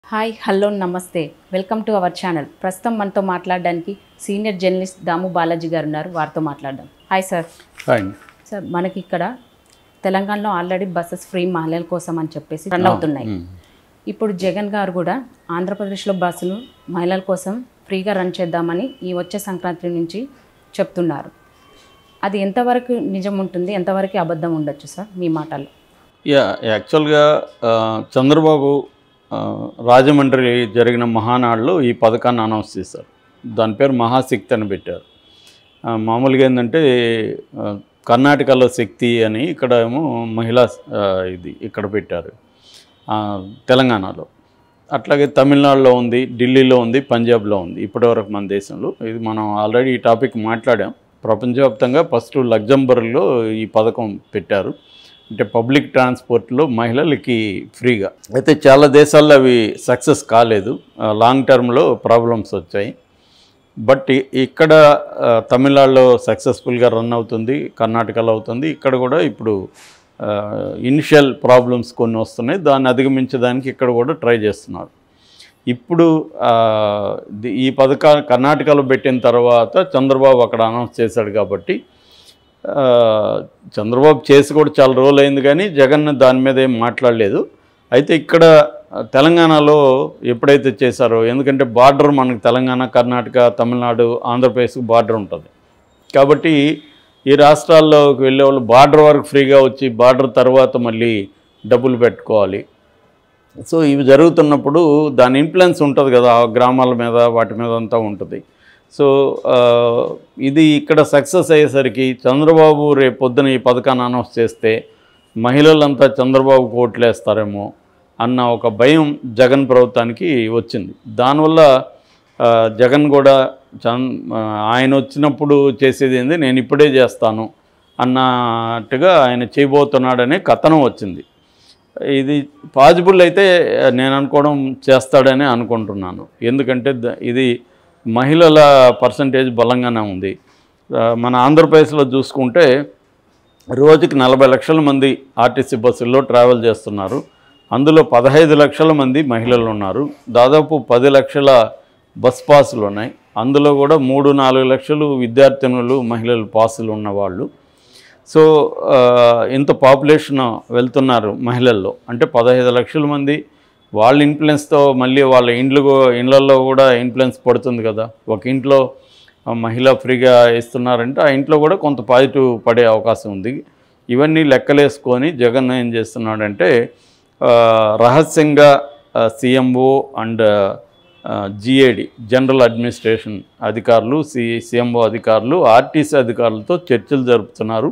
Hi hello నమస్తే welcome to our channel. ప్రస్తుతం మనతో మాట్లాడడానికి సీనియర్ జర్నలిస్ట్ దాము బాలాజీ గారు ఉన్నారు. వారితో మాట్లాడదాం. Hi sir. హాయ్ సార్, మనకి ఇక్కడ తెలంగాణలో ఆల్రెడీ బస్సెస్ ఫ్రీ మహిళల కోసం అని చెప్పేసి రన్ అవుతున్నాయి. ఇప్పుడు జగన్ గారు కూడా ఆంధ్రప్రదేశ్లో బస్సులు మహిళల కోసం ఫ్రీగా రన్ చేద్దామని ఈ వచ్చే సంక్రాంతి నుంచి చెప్తున్నారు. అది ఎంతవరకు నిజం ఉంటుంది, ఎంతవరకు అబద్ధం ఉండొచ్చు సార్ మీ మాటల్లో? యాక్చువల్గా చంద్రబాబు రాజమండ్రి జరిగిన మహానాడులో ఈ పథకాన్ని అనౌన్స్ చేశారు. దాని పేరు మహాశక్తి అని పెట్టారు. మామూలుగా ఏంటంటే కర్ణాటకలో శక్తి అని, ఇక్కడ ఏమో మహిళా ఇది ఇక్కడ పెట్టారు తెలంగాణలో. అట్లాగే తమిళనాడులో ఉంది, ఢిల్లీలో ఉంది, పంజాబ్లో ఉంది ఇప్పటివరకు మన దేశంలో. ఇది మనం ఆల్రెడీ ఈ టాపిక్ మాట్లాడాం. ప్రపంచవ్యాప్తంగా ఫస్ట్ లగ్జంబర్గ్లో ఈ పథకం పెట్టారు. అంటే పబ్లిక్ ట్రాన్స్పోర్ట్లో మహిళలకి ఫ్రీగా. అయితే చాలా దేశాల్లో అవి సక్సెస్ కాలేదు, లాంగ్ టర్మ్లో ప్రాబ్లమ్స్ వచ్చాయి. బట్ ఇక్కడ తమిళనాడులో సక్సెస్ఫుల్గా రన్ అవుతుంది, కర్ణాటకలో అవుతుంది. ఇక్కడ కూడా ఇప్పుడు ఇనిషియల్ ప్రాబ్లమ్స్ కొన్ని వస్తున్నాయి, దాన్ని అధిగమించడానికి ఇక్కడ కూడా ట్రై చేస్తున్నారు. ఇప్పుడు ఈ పథకాన్ని కర్ణాటకలో పెట్టిన తర్వాత చంద్రబాబు అక్కడ అనౌన్స్ చేశాడు కాబట్టి, చంద్రబాబు చేసి కూడా చాలా రోజులు అయింది కానీ జగన్ దాని మీద ఏం మాట్లాడలేదు. అయితే ఇక్కడ తెలంగాణలో ఎప్పుడైతే చేశారో, ఎందుకంటే బార్డర్ మనకు తెలంగాణ, కర్ణాటక, తమిళనాడు, ఆంధ్రప్రదేశ్కి బార్డర్ ఉంటుంది కాబట్టి ఈ రాష్ట్రాల్లోకి వెళ్ళే వాళ్ళు బార్డర్ వరకు ఫ్రీగా వచ్చి బార్డర్ తర్వాత మళ్ళీ డబ్బులు పెట్టుకోవాలి. సో ఇవి జరుగుతున్నప్పుడు దాని ఇన్ఫ్లుయెన్స్ ఉంటుంది కదా ఆ గ్రామాల మీద, వాటి మీద అంతా ఉంటుంది. సో ఇది ఇక్కడ సక్సెస్ అయ్యేసరికి చంద్రబాబు రేపు పొద్దున ఈ పథకాన్ని అనౌన్స్ చేస్తే మహిళలంతా చంద్రబాబుకు ఓట్లేస్తారేమో అన్న ఒక భయం జగన్ ప్రభుత్వానికి వచ్చింది. దానివల్ల జగన్ కూడా ఆయన వచ్చినప్పుడు చేసేది ఏంది, నేను ఇప్పుడే చేస్తాను అన్నట్టుగా ఆయన చేయబోతున్నాడనే కథనం వచ్చింది. ఇది పాజిబుల్ అయితే నేను అనుకోవడం చేస్తాడని అనుకుంటున్నాను. ఎందుకంటే ఇది మహిళల పర్సంటేజ్ బలంగానే ఉంది. మన ఆంధ్రప్రదేశ్లో చూసుకుంటే రోజుకి 40 లక్షల మంది ఆర్టీసీ బస్సుల్లో ట్రావెల్ చేస్తున్నారు. అందులో 15 లక్షల మంది మహిళలు ఉన్నారు. దాదాపు 10 లక్షల బస్ పాసులు ఉన్నాయి. అందులో కూడా 3-4 లక్షలు విద్యార్థినులు, మహిళలు పాసులు ఉన్నవాళ్ళు. సో ఇంత పాపులేషన్ వెళ్తున్నారు మహిళల్లో, అంటే 15 లక్షల మంది. వాళ్ళ ఇన్ఫ్లుయెన్స్తో మళ్ళీ వాళ్ళ ఇండ్లలో కూడా ఇన్ఫ్లుయెన్స్ పడుతుంది కదా. ఒక ఇంట్లో మహిళ ఫ్రీగా ఇస్తున్నారంటే ఆ ఇంట్లో కూడా కొంత పాజిటివ్ పడే అవకాశం ఉంది. ఇవన్నీ లెక్కలేసుకొని జగన్ ఏం చేస్తున్నాడంటే రహస్యంగా CMO and GAD general administration అధికారులు, సిఎంఓ అధికారులు, ఆర్టీసీ అధికారులతో చర్చలు జరుపుతున్నారు.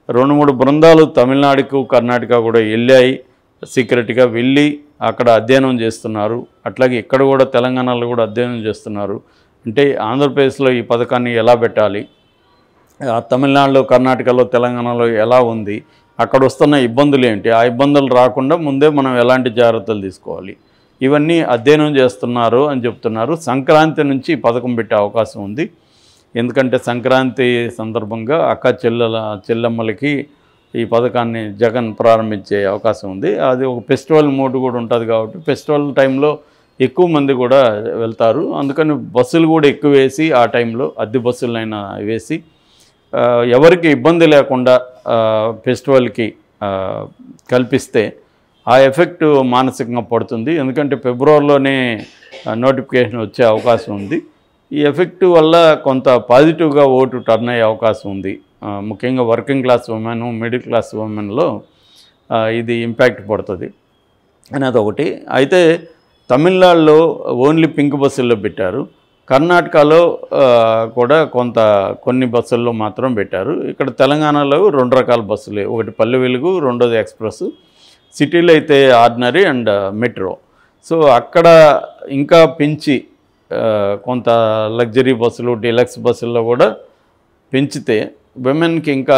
2-3 బృందాలు తమిళనాడుకు, కర్ణాటక కూడా వెళ్ళాయి. సీక్రెట్గా వెళ్ళి అక్కడ అధ్యయనం చేస్తున్నారు. అట్లాగే ఇక్కడ కూడా తెలంగాణలో కూడా అధ్యయనం చేస్తున్నారు. అంటే ఆంధ్రప్రదేశ్లో ఈ పథకాన్ని ఎలా పెట్టాలి, తమిళనాడులో, కర్ణాటకలో, తెలంగాణలో ఎలా ఉంది, అక్కడ వస్తున్న ఇబ్బందులు ఏంటి, ఆ ఇబ్బందులు రాకుండా ముందే మనం ఎలాంటి జాగ్రత్తలు తీసుకోవాలి, ఇవన్నీ అధ్యయనం చేస్తున్నారు అని చెప్తున్నారు. సంక్రాంతి నుంచి ఈ పథకం పెట్టే అవకాశం ఉంది. ఎందుకంటే సంక్రాంతి సందర్భంగా అక్క చెల్లెమ్మలకి ఈ పథకాన్ని జగన్ ప్రారంభించే అవకాశం ఉంది. అది ఒక ఫెస్టివల్ మోడ్ కూడా ఉంటుంది కాబట్టి ఫెస్టివల్ టైంలో ఎక్కువ మంది కూడా వెళ్తారు. అందుకని బస్సులు కూడా ఎక్కువ వేసి ఆ టైంలో అద్దె బస్సులైనా వేసి ఎవరికి ఇబ్బంది లేకుండా ఫెస్టివల్కి కల్పిస్తే ఆ ఎఫెక్ట్ మానసికంగా పడుతుంది. ఎందుకంటే ఫిబ్రవరిలోనే నోటిఫికేషన్ వచ్చే అవకాశం ఉంది. ఈ ఎఫెక్ట్ వల్ల కొంత పాజిటివ్గా ఓటు టర్న్ అయ్యే అవకాశం ఉంది. ముఖ్యంగా working class women, middle class ఉమెన్లో ఇది ఇంపాక్ట్ పడుతుంది అనేది ఒకటి. అయితే తమిళనాడులో ఓన్లీ పింక్ బస్సుల్లో పెట్టారు. కర్ణాటకలో కూడా కొన్ని బస్సుల్లో మాత్రం పెట్టారు. ఇక్కడ తెలంగాణలో 2 రకాల బస్సులే, ఒకటి పల్లె వెలుగు, రెండోది ఎక్స్ప్రెస్. సిటీలో అయితే ఆర్డినరీ అండ్ మెట్రో. సో అక్కడ ఇంకా పెంచి కొంత లగ్జరీ బస్సులు, డీలక్స్ బస్సుల్లో కూడా పెంచితే విమెన్కి ఇంకా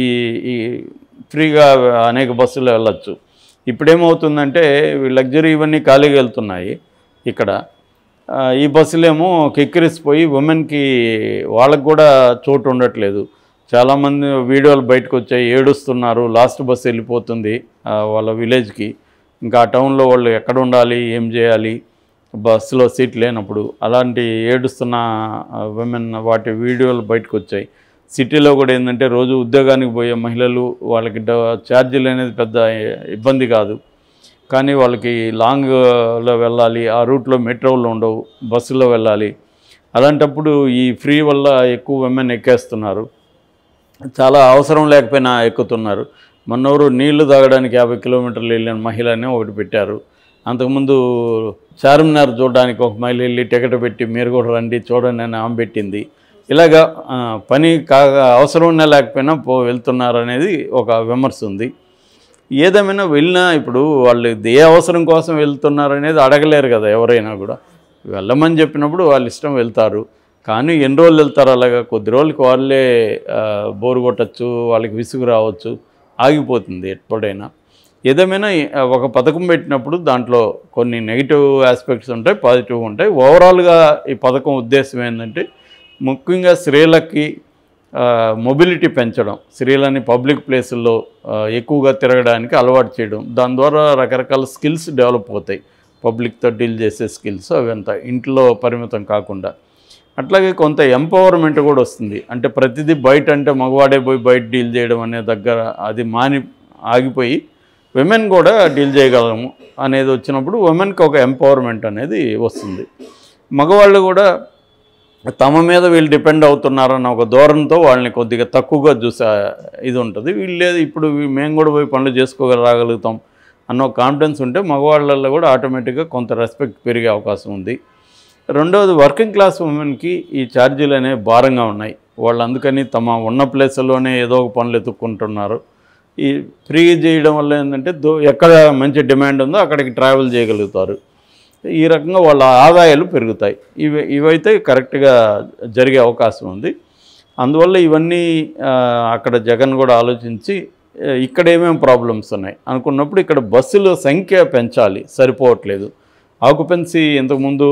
ఈ ఫ్రీగా అనేక బస్సులు వెళ్ళచ్చు. ఇప్పుడేమవుతుందంటే లగ్జరీ ఇవన్నీ ఖాళీగా వెళ్తున్నాయి. ఇక్కడ ఈ బస్సులేమో కెక్కిరిసిపోయి ఉమెన్కి వాళ్ళకు కూడా చోటు ఉండట్లేదు. చాలామంది వీడియోలు బయటకు వచ్చాయి, ఏడుస్తున్నారు. లాస్ట్ బస్సు వెళ్ళిపోతుంది వాళ్ళ విలేజ్కి. ఇంకా ఆ టౌన్లో వాళ్ళు ఎక్కడ ఉండాలి, ఏం చేయాలి, బస్సులో సీట్ లేనప్పుడు అలాంటి ఏడుస్తున్న విమెన్ వాటి వీడియోలు బయటకు వచ్చాయి. సిటీలో కూడా ఏంటంటే రోజు ఉద్యోగానికి పోయే మహిళలు వాళ్ళకి ఛార్జీలు అనేది పెద్ద ఇబ్బంది కాదు, కానీ వాళ్ళకి లాంగ్లో వెళ్ళాలి, ఆ రూట్లో మెట్రోలు ఉండవు, బస్సులో వెళ్ళాలి. అలాంటప్పుడు ఈ ఫ్రీ వల్ల ఎక్కువ విమెన్ ఎక్కేస్తున్నారు, చాలా అవసరం లేకపోయినా ఎక్కుతున్నారు. మొన్నెవరు నీళ్లు తాగడానికి 50 కిలోమీటర్లు వెళ్ళిన మహిళనే ఒకటి పెట్టారు. అంతకుముందు చార్మినార్ చూడడానికి ఒక మహిళ వెళ్ళి టికెట్ పెట్టి మీరు కూడా రండి చూడండి అని ఆమె పెట్టింది. ఇలాగా పని కాగా అవసరం ఉన్నా లేకపోయినా వెళ్తున్నారు అనేది ఒక విమర్శ ఉంది. ఏదేమైనా వెళ్ళినా ఇప్పుడు వాళ్ళు ఏ అవసరం కోసం వెళ్తున్నారు అనేది అడగలేరు కదా, ఎవరైనా కూడా వెళ్ళమని చెప్పినప్పుడు వాళ్ళ ఇష్టం వెళ్తారు. కానీ ఎన్ని రోజులు వెళ్తారు? అలాగా కొద్ది రోజులకి వాళ్ళే బోరు కొట్టచ్చు, వాళ్ళకి విసుగు రావచ్చు, ఆగిపోతుంది ఎప్పుడైనా. ఏదేమైనా ఒక పథకం పెట్టినప్పుడు దాంట్లో కొన్ని నెగిటివ్ ఆస్పెక్ట్స్ ఉంటాయి, పాజిటివ్ ఉంటాయి. ఓవరాల్గా ఈ పథకం ఉద్దేశం ఏంటంటే ముఖ్యంగా స్త్రీలకి మొబిలిటీ పెంచడం, స్త్రీలని పబ్లిక్ ప్లేసుల్లో ఎక్కువగా తిరగడానికి అలవాటు చేయడం, దాని ద్వారా రకరకాల స్కిల్స్ డెవలప్ అవుతాయి, పబ్లిక్తో డీల్ చేసే స్కిల్స్ అవంతా ఇంట్లో పరిమితం కాకుండా. అట్లాగే కొంత ఎంపవర్మెంట్ కూడా వస్తుంది. అంటే ప్రతిదీ బయట అంటే మగవాడే పోయి బయట డీల్ చేయడం అనే దగ్గర అది ఆగిపోయి విమెన్ కూడా డీల్ చేయగలము అనేది వచ్చినప్పుడు ఉమెన్కి ఒక ఎంపవర్మెంట్ అనేది వస్తుంది. మగవాళ్ళు కూడా తమ మీద వీళ్ళు డిపెండ్ అవుతున్నారన్న ఒక ధోరణితో వాళ్ళని కొద్దిగా తక్కువగా చూసే ఇది ఉంటుంది. వీళ్ళు ఇప్పుడు మేము కూడా పోయి పనులు రాగలుగుతాం అన్న కాన్ఫిడెన్స్ ఉంటే మగవాళ్ళల్లో కూడా ఆటోమేటిక్గా కొంత రెస్పెక్ట్ పెరిగే అవకాశం ఉంది. రెండవది, వర్కింగ్ క్లాస్ ఉమెన్కి ఈ ఛార్జీలు అనేవి భారంగా ఉన్నాయి. వాళ్ళు అందుకని తమ ఉన్న ప్లేసుల్లోనే ఏదో ఒక పనులు ఎత్తుక్కుంటున్నారు. ఈ ఫ్రీ చేయడం వల్ల ఏంటంటే ఎక్కడ మంచి డిమాండ్ ఉందో అక్కడికి ట్రావెల్ చేయగలుగుతారు. ఈ రకంగా వాళ్ళ ఆదాయాలు పెరుగుతాయి. ఇవైతే కరెక్ట్గా జరిగే అవకాశం ఉంది. అందువల్ల ఇవన్నీ అక్కడ జగన్ కూడా ఆలోచించి ఇక్కడ ఏమేమి ప్రాబ్లమ్స్ ఉన్నాయి అనుకున్నప్పుడు ఇక్కడ బస్సుల సంఖ్య పెంచాలి, సరిపోవట్లేదు. ఆక్యుపెన్సీ ఇంతకుముందు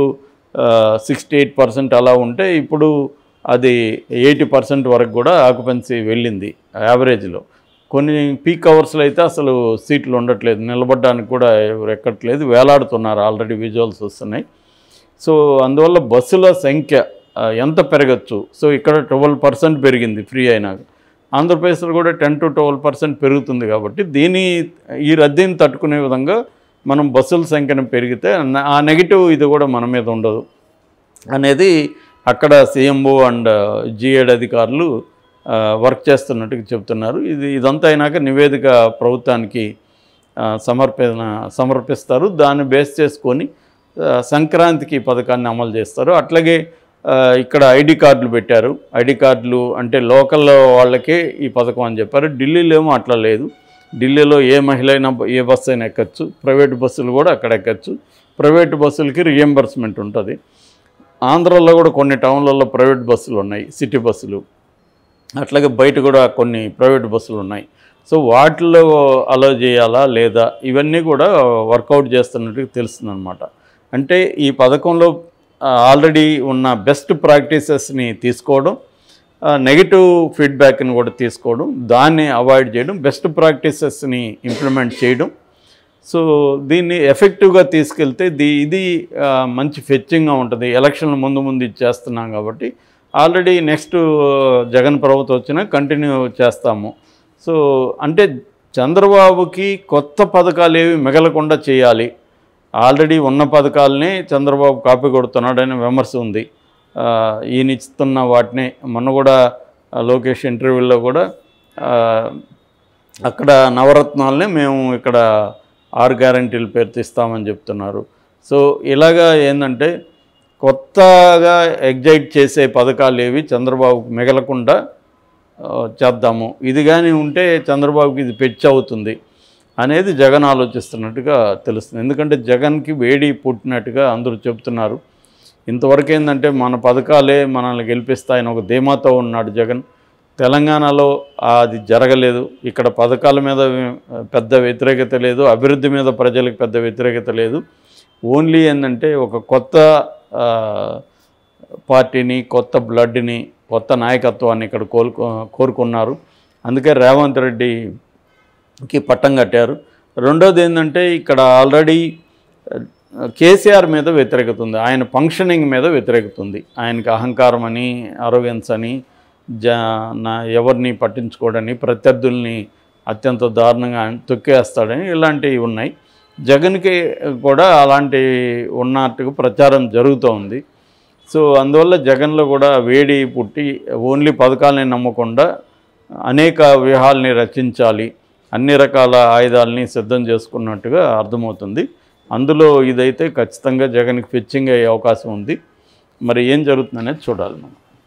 68% అలా ఉంటే ఇప్పుడు అది 80% వరకు కూడా ఆక్యుపెన్సీ వెళ్ళింది యావరేజ్లో. కొన్ని పీక్ అవర్స్లో అయితే అసలు సీట్లు ఉండట్లేదు, నిలబడడానికి కూడా ఎవరు ఎక్కట్లేదు, వేలాడుతున్నారు, ఆల్రెడీ విజువల్స్ వస్తున్నాయి. సో అందువల్ల బస్సుల సంఖ్య ఎంత పెరగచ్చు? సో ఇక్కడ 12% పెరిగింది ఫ్రీ అయినాక. ఆంధ్రప్రదేశ్లో కూడా 10 to 12% పెరుగుతుంది. కాబట్టి ఈ రద్దీని తట్టుకునే విధంగా మనం బస్సుల సంఖ్యను పెరిగితే ఆ నెగిటివ్ ఇది కూడా మన మీద ఉండదు అనేది అక్కడ సీఎంఓ అండ్ జిఏడ్ అధికారులు వర్క్ చేస్తున్నట్టుగా చెప్తున్నారు. ఇదంతా అయినాక నివేదిక ప్రభుత్వానికి సమర్పిస్తారు. దాన్ని బేస్ చేసుకొని సంక్రాంతికి పథకాన్ని అమలు చేస్తారు. అట్లాగే ఇక్కడ ఐడి కార్డులు పెట్టారు. ఐడి కార్డులు అంటే లోకల్ వాళ్ళకే ఈ పథకం అని చెప్పారు. ఢిల్లీలో ఏమో అట్లా లేదు. ఢిల్లీలో ఏ మహిళ అయినా ఏ బస్సు అయినా ఎక్కచ్చు, ప్రైవేట్ బస్సులు కూడా అక్కడ ఎక్కచ్చు. ప్రైవేట్ బస్సులకి రియంబర్స్మెంట్ ఉంటుంది. ఆంధ్రాలో కూడా కొన్ని టౌన్లలో ప్రైవేట్ బస్సులు ఉన్నాయి, సిటీ బస్సులు. అట్లాగే బయట కూడా కొన్ని ప్రైవేట్ బస్సులు ఉన్నాయి. సో వాటిలో అలో చేయాలా లేదా ఇవన్నీ కూడా వర్కౌట్ చేస్తున్నట్టుగా తెలుస్తుందన్నమాట. అంటే ఈ పథకంలో ఆల్రెడీ ఉన్న బెస్ట్ ప్రాక్టీసెస్ని తీసుకోవడం, నెగిటివ్ ఫీడ్బ్యాక్ని కూడా తీసుకోవడం, దాన్ని అవాయిడ్ చేయడం, బెస్ట్ ప్రాక్టీసెస్ని ఇంప్లిమెంట్ చేయడం. సో దీన్ని ఎఫెక్టివ్గా తీసుకెళ్తే ఇది మంచి ఫెచ్చింగ్గా ఉంటుంది. ఎలక్షన్ల ముందు ఇచ్చేస్తున్నాం కాబట్టి ఆల్రెడీ నెక్స్ట్ జగన్ ప్రభుత్వం వచ్చినా కంటిన్యూ చేస్తాము. సో అంటే చంద్రబాబుకి కొత్త పథకాలు ఏవి మిగలకుండా చేయాలి. ఆల్రెడీ ఉన్న పథకాలనే చంద్రబాబు కాపీ కొడుతున్నాడనే విమర్శ ఉంది. ఈయన ఇస్తున్న వాటిని మొన్న కూడా లోకేష్ ఇంటర్వ్యూలో కూడా అక్కడ నవరత్నాలనే మేము ఇక్కడ 6 గ్యారంటీల పేరుతో ఇస్తామని చెప్తున్నారు. సో ఇలాగా ఏంటంటే కొత్తగా ఎగ్జైట్ చేసే పథకాలు ఏవి చంద్రబాబుకు మిగలకుండా చేద్దాము. ఇది కానీ ఉంటే చంద్రబాబుకి ఇది పెచ్చు అవుతుంది అనేది జగన్ ఆలోచిస్తున్నట్టుగా తెలుస్తుంది. ఎందుకంటే జగన్కి వేడి పుట్టినట్టుగా అందరూ చెప్తున్నారు. ఇంతవరకు ఏంటంటే మన పథకాలే మనల్ని గెలిపిస్తాయని ఒక ధీమాతో ఉన్నాడు జగన్. తెలంగాణలో అది జరగలేదు. ఇక్కడ పథకాల మీద పెద్ద వ్యతిరేకత లేదు, అభివృద్ధి మీద ప్రజలకు పెద్ద వ్యతిరేకత లేదు. ఓన్లీ ఏంటంటే ఒక కొత్త పార్టీని, కొత్త బ్లడ్ని, కొత్త నాయకత్వాన్ని ఇక్కడ కోరుకున్నారు. అందుకే రేవంత్ రెడ్డికి పట్టం కట్టారు. రెండోది ఏంటంటే ఇక్కడ ఆల్రెడీ కేసీఆర్ మీద వ్యతిరేకత ఉంది, ఆయన ఫంక్షనింగ్ మీద వ్యతిరేకత ఉంది. ఆయనకి అహంకారం అని, అరోగెన్స్ అని, ఎవరిని పట్టించుకోవడని, ప్రత్యర్థుల్ని అత్యంత దారుణంగా తొక్కేస్తాడని ఇలాంటివి ఉన్నాయి. జగన్కి కూడా అలాంటి ఉన్నట్టుగా ప్రచారం జరుగుతూ ఉంది. సో అందువల్ల జగన్లో కూడా వేడి పుట్టి ఓన్లీ పథకాలని నమ్మకుండా అనేక వ్యూహాలని రచించాలి, అన్ని రకాల ఆయుధాలని సిద్ధం చేసుకున్నట్టుగా అర్థమవుతుంది. అందులో ఇదైతే ఖచ్చితంగా జగన్కి ఫెచ్చింగ్ అయ్యే అవకాశం ఉంది. మరి ఏం జరుగుతుందనేది చూడాలి మనం.